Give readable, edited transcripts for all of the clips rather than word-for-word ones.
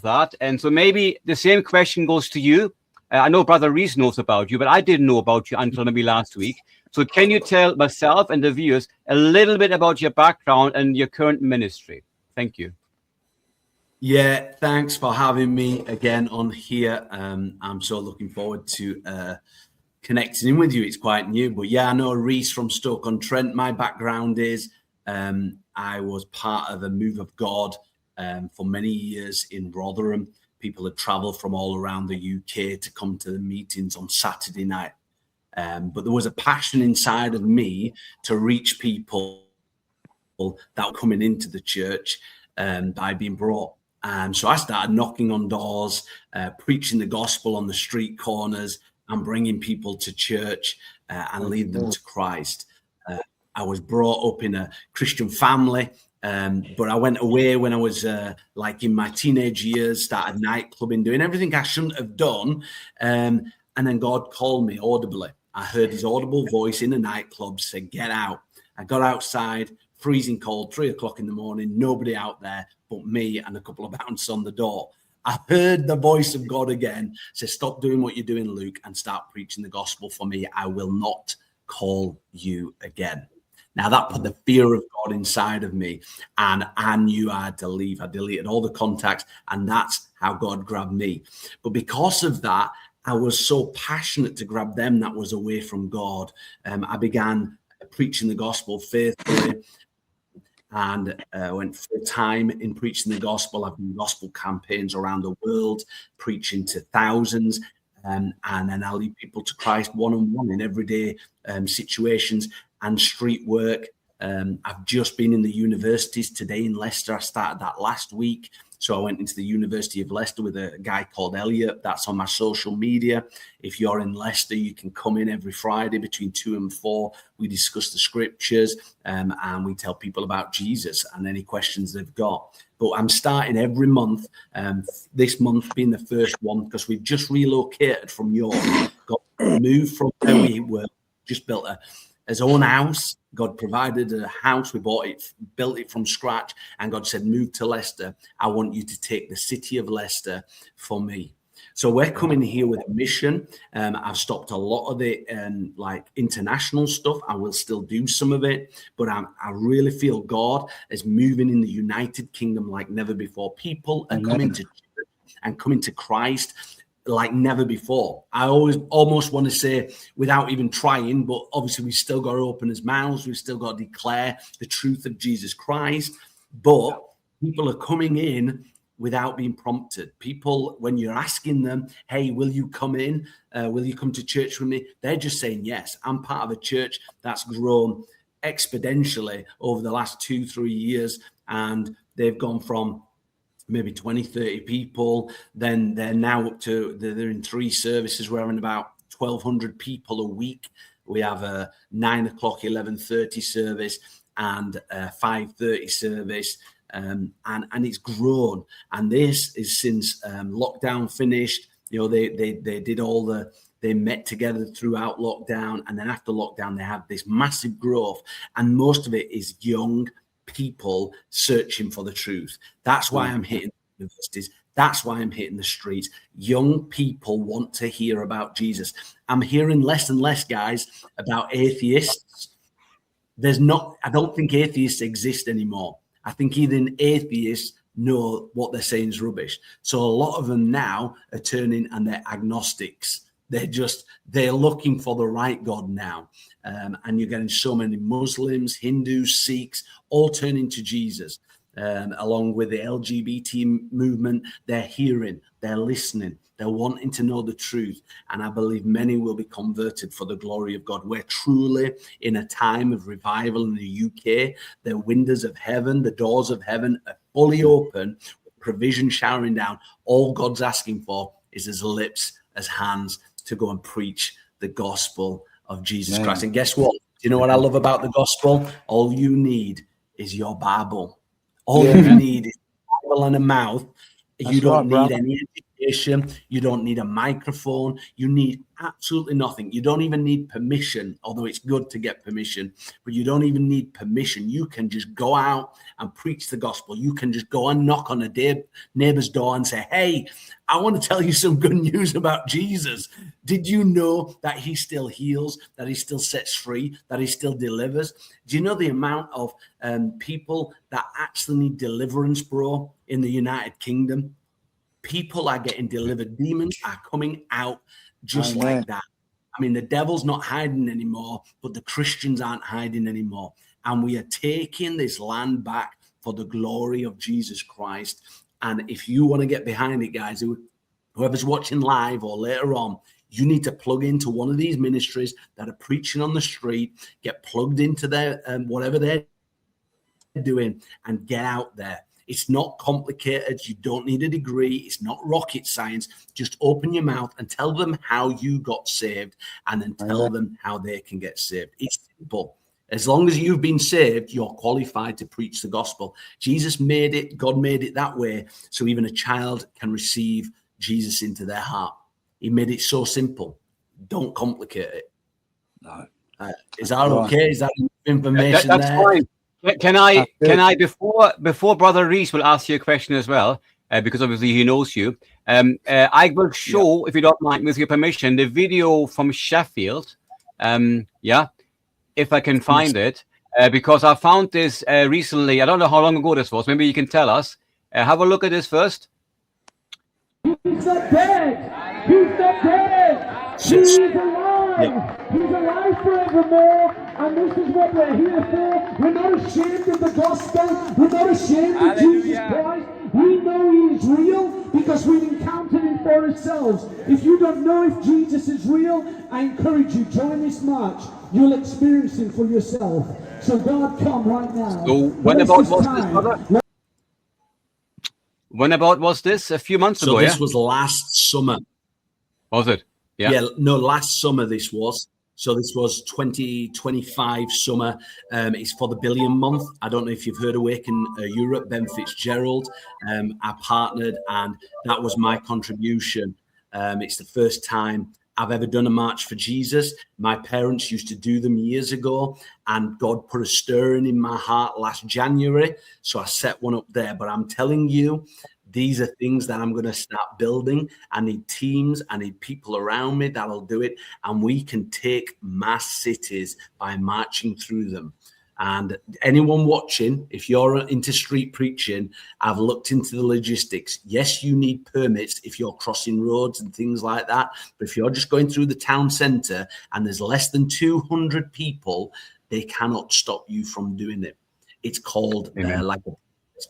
that. And so maybe the same question goes to you. I know Brother Reese knows about you, but I didn't know about you until maybe last week. So can you tell myself and the viewers a little bit about your background and your current ministry? Thank you. Yeah, thanks for having me again on here. I'm so looking forward to connecting in with you. It's quite new, but yeah, I know Reese from Stoke-on-Trent. My background is I was part of a move of God for many years in Rotherham. People had travelled from all around the UK to come to the meetings on Saturday night. But there was a passion inside of me to reach people that were coming into the church by being brought. So I started knocking on doors, preaching the gospel on the street corners and bringing people to church and lead them to Christ. I was brought up in a Christian family. But I went away when I was like in my teenage years, started nightclubbing, doing everything I shouldn't have done. And then God called me audibly. I heard his audible voice in a nightclub say, get out. I got outside, freezing cold, 3 o'clock in the morning, nobody out there but me and a couple of bouncers on the door. I heard the voice of God again say, stop doing what you're doing, Luke, and start preaching the gospel for me. I will not call you again. Now, that put the fear of God inside of me, and I knew I had to leave. I deleted all the contacts, and that's how God grabbed me. But because of that, I was so passionate to grab them that was away from God. I began preaching the gospel faithfully and went full time in preaching the gospel. I've done gospel campaigns around the world, preaching to thousands. And then I lead people to Christ one-on-one in everyday situations and street work. I've just been in the universities today in Leicester. I started that last week. So I went into the University of Leicester with a guy called Elliot. That's on my social media. If you're in Leicester, you can come in every Friday between 2 and 4. We discuss the scriptures and we tell people about Jesus and any questions they've got. But I'm starting every month, this month being the first one, because we've just relocated from York. Got moved from where we were, just built his own house. God provided a house. We bought it, built it from scratch. And God said, move to Leicester. I want you to take the city of Leicester for me. So we're coming here with a mission. I've stopped a lot of the like international stuff. I will still do some of it, but I really feel God is moving in the United Kingdom like never before. People are coming to church and coming to Christ like never before. I always almost want to say without even trying, but obviously we still got to open his mouths. We still got to declare the truth of Jesus Christ. But people are coming in without being prompted. People, when you're asking them, hey, will you come in? Will you come to church with me? They're just saying, yes. I'm part of a church that's grown exponentially over the last 2-3 years. And they've gone from maybe 20, 30 people. Then they're now up to, they're in 3 services. We're having about 1,200 people a week. We have a 9 o'clock, 11:30 service and a 5:30 service. And it's grown. And this is since lockdown finished. You know, they did all they met together throughout lockdown. And then after lockdown, they had this massive growth. And most of it is young people searching for the truth. That's why I'm hitting universities. That's why I'm hitting the streets. Young people want to hear about Jesus. I'm hearing less and less, guys, about atheists. I don't think atheists exist anymore. I think even atheists know what they're saying is rubbish. So a lot of them now are turning and they're agnostics. They're looking for the right God now. And you're getting so many Muslims, Hindus, Sikhs, all turning to Jesus. Along with the LGBT movement, they're hearing, they're listening, they're wanting to know the truth. And I believe many will be converted for the glory of God. We're truly in a time of revival in the UK. The windows of heaven, the doors of heaven are fully open, with provision showering down. All God's asking for is his lips, his hands to go and preach the gospel of Jesus Christ. And guess what? Do you know what I love about the gospel? All you need is your Bible. All you need is a Bible and a mouth. You don't need any location. You don't need a microphone. You need absolutely nothing. You don't even need permission, although it's good to get permission, but you don't even need permission. You can just go out and preach the gospel. You can just go and knock on a neighbor's door and say, hey, I want to tell you some good news about Jesus. Did you know that he still heals, that he still sets free, that he still delivers? Do you know the amount of people that actually need deliverance, bro, in the United Kingdom? People are getting delivered. Demons are coming out just like that. I mean, the devil's not hiding anymore, but the Christians aren't hiding anymore. And we are taking this land back for the glory of Jesus Christ. And if you want to get behind it, guys, whoever's watching live or later on, you need to plug into one of these ministries that are preaching on the street, get plugged into their whatever they're doing, and get out there. It's not complicated. You don't need a degree. It's not rocket science. Just open your mouth and tell them how you got saved, and then tell them how they can get saved. It's simple. As long as you've been saved, you're qualified to preach the gospel. Jesus made it, God made it that way, so even a child can receive Jesus into their heart. He made it so simple. Don't complicate it. No. Is that okay? Is that information that's there? fine. Can I before Brother Reese will ask you a question as well, because obviously he knows you. I will show, if you don't mind, with your permission, the video from Sheffield. If I can find it, because I found this recently. I don't know how long ago this was. Maybe you can tell us. Have a look at this first. He's not dead. He's not dead. He's alive. He's alive forevermore. And this is what we're here for. We're not ashamed of the gospel. We're not ashamed of Jesus Christ. We know he is real because we've encountered him for ourselves. If you don't know if Jesus is real, I encourage you, join this march. You'll experience him for yourself. So God, come right now. So when about was this, brother? When about was this? A few months ago, this was last summer. Was it? Yeah, no, last summer this was. So this was 2025 summer. It's for the Billion Month. I don't know if you've heard Awaken Europe, Ben Fitzgerald. I partnered, and that was my contribution. It's the first time I've ever done a March for Jesus. My parents used to do them years ago, and God put a stirring in my heart last January. So I set one up there. But I'm telling you, these are things that I'm going to start building. I need teams. I need people around me that'll do it. And we can take mass cities by marching through them. And anyone watching, if you're into street preaching, I've looked into the logistics. Yes, you need permits if you're crossing roads and things like that. But if you're just going through the town centre and there's less than 200 people, they cannot stop you from doing it. It's called like a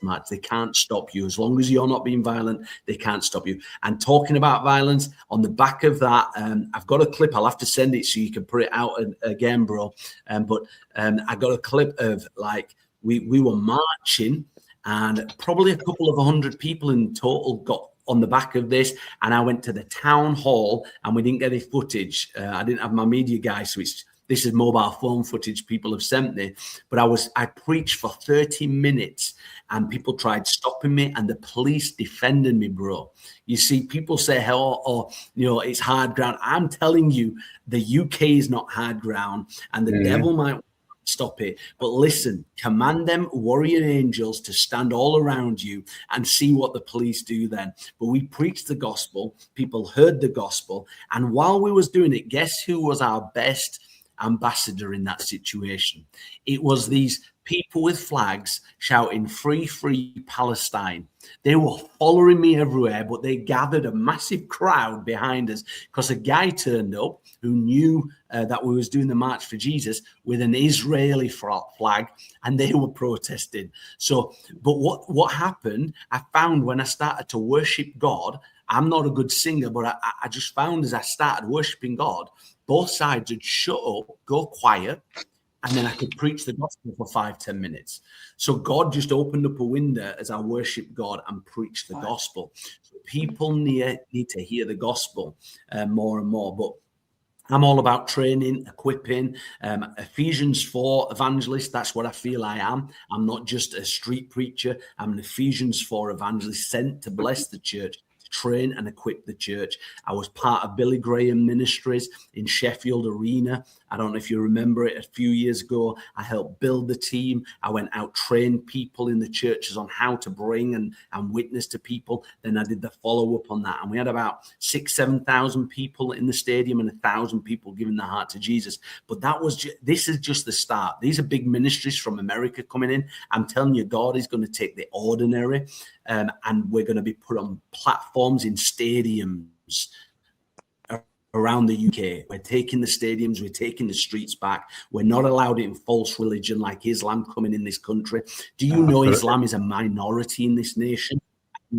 match. They can't stop you. As long as you're not being violent, they can't stop you. And talking about violence, on the back of that, I've got a clip. I'll have to send it so you can put it out again, bro. But I got a clip of like we were marching, and probably a couple of 100 people in total got on the back of this. And I went to the town hall, and we didn't get any footage. I didn't have my media guy, so this is mobile phone footage people have sent me. But I preached for 30 minutes, and people tried stopping me, and the police defended me, bro. You see, people say, it's hard ground. I'm telling you, the UK is not hard ground, and the devil might stop it. But listen, command them warrior angels to stand all around you and see what the police do then. But we preached the gospel. People heard the gospel. And while we was doing it, guess who was our best ambassador in that situation? It was these people with flags shouting free, free Palestine. They were following me everywhere, but they gathered a massive crowd behind us because a guy turned up who knew that we was doing the March for Jesus with an Israeli flag, and they were protesting. So, but what happened, I found when I started to worship God, I'm not a good singer, but I just found as I started worshiping God, both sides would shut up, go quiet, and then I could preach the gospel for 5-10 minutes. So God just opened up a window as I worship God and preach the gospel. So people need to hear the gospel more and more. But I'm all about training, equipping. Ephesians 4 evangelist, that's what I feel I am. I'm not just a street preacher. I'm an Ephesians 4 evangelist sent to bless the church, to train and equip the church. I was part of Billy Graham Ministries in Sheffield Arena. I don't know if you remember it. A few years ago, I helped build the team. I went out, trained people in the churches on how to bring and witness to people. Then I did the follow-up on that. And we had about 6,000-7,000 people in the stadium and 1,000 people giving their heart to Jesus. But this is just the start. These are big ministries from America coming in. I'm telling you, God is going to take the ordinary and we're going to be put on platforms in stadiums around the UK. We're taking the stadiums, we're taking the streets back. We're not allowed in false religion like Islam coming in this country. Do you know Islam is a minority in this nation?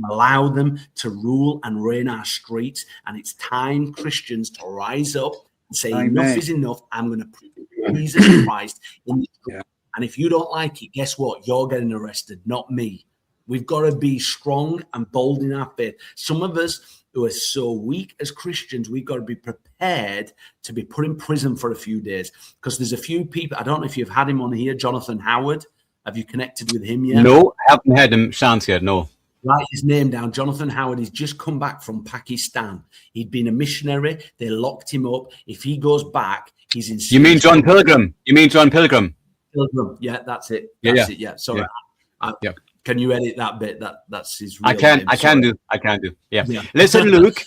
Allow them to rule and reign our streets. And it's time Christians to rise up and say, enough is enough. I'm going to preach Jesus Christ in this country. And if you don't like it, guess what? You're getting arrested, not me. We've got to be strong and bold in our faith. Some of us who are so weak as Christians, we've got to be prepared to be put in prison for a few days. Because there's a few people, I don't know if you've had him on here, Jonathan Howard. Have you connected with him yet? No, I haven't had him chance yet, no. Write his name down. Jonathan Howard. He's just come back from Pakistan. He'd been a missionary. They locked him up. If he goes back, he's in. You mean John Pilgrim? Pilgrim. Yeah, that's it. That's it. Yeah. Sorry. Yeah. Can you edit that bit? That's his real I can. name. I can do. Yeah. Listen, Luke.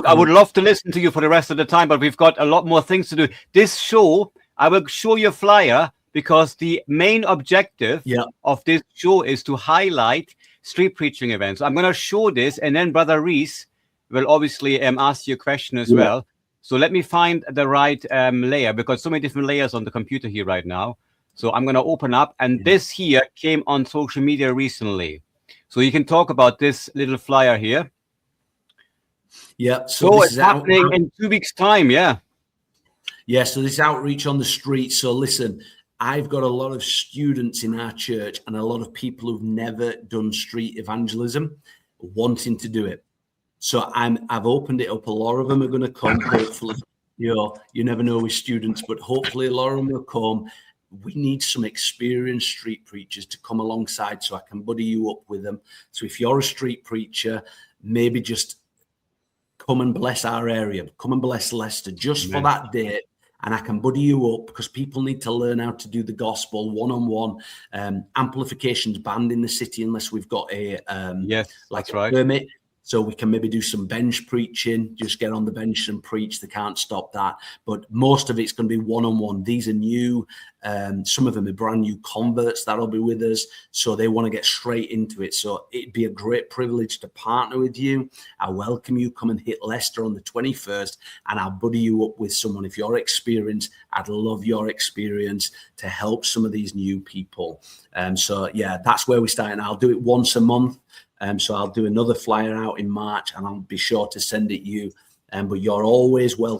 I would love to listen to you for the rest of the time, but we've got a lot more things to do. This show, I will show you a flyer because the main objective of this show is to highlight street preaching events. I'm going to show this, and then Brother Reese will obviously ask you a question as well. So let me find the right layer, because so many different layers on the computer here right now. So I'm going to open up, and this here came on social media recently. So you can talk about this little flyer here. Yeah. So it's happening in 2 weeks' time. Yeah. Yeah. So this outreach on the street. So listen, I've got a lot of students in our church and a lot of people who've never done street evangelism wanting to do it. So I've opened it up. A lot of them are going to come. Hopefully, you never know with students, but hopefully a lot of them will come. We need some experienced street preachers to come alongside so I can buddy you up with them. So if you're a street preacher, maybe just come and bless our area, come and bless Leicester just for that day. And I can buddy you up because people need to learn how to do the gospel one-on-one. Amplification's banned in the city unless we've got a permit. So we can maybe do some bench preaching, just get on the bench and preach. They can't stop that. But most of it's going to be one-on-one. These are new. Some of them are brand new converts that'll be with us. So they want to get straight into it. So it'd be a great privilege to partner with you. I welcome you. Come and hit Leicester on the 21st, and I'll buddy you up with someone. If you're experienced, I'd love your experience to help some of these new people. So yeah, that's where we start. And I'll do it once a month. So I'll do another flyer out in March, and I'll be sure to send it you. But you're always welcome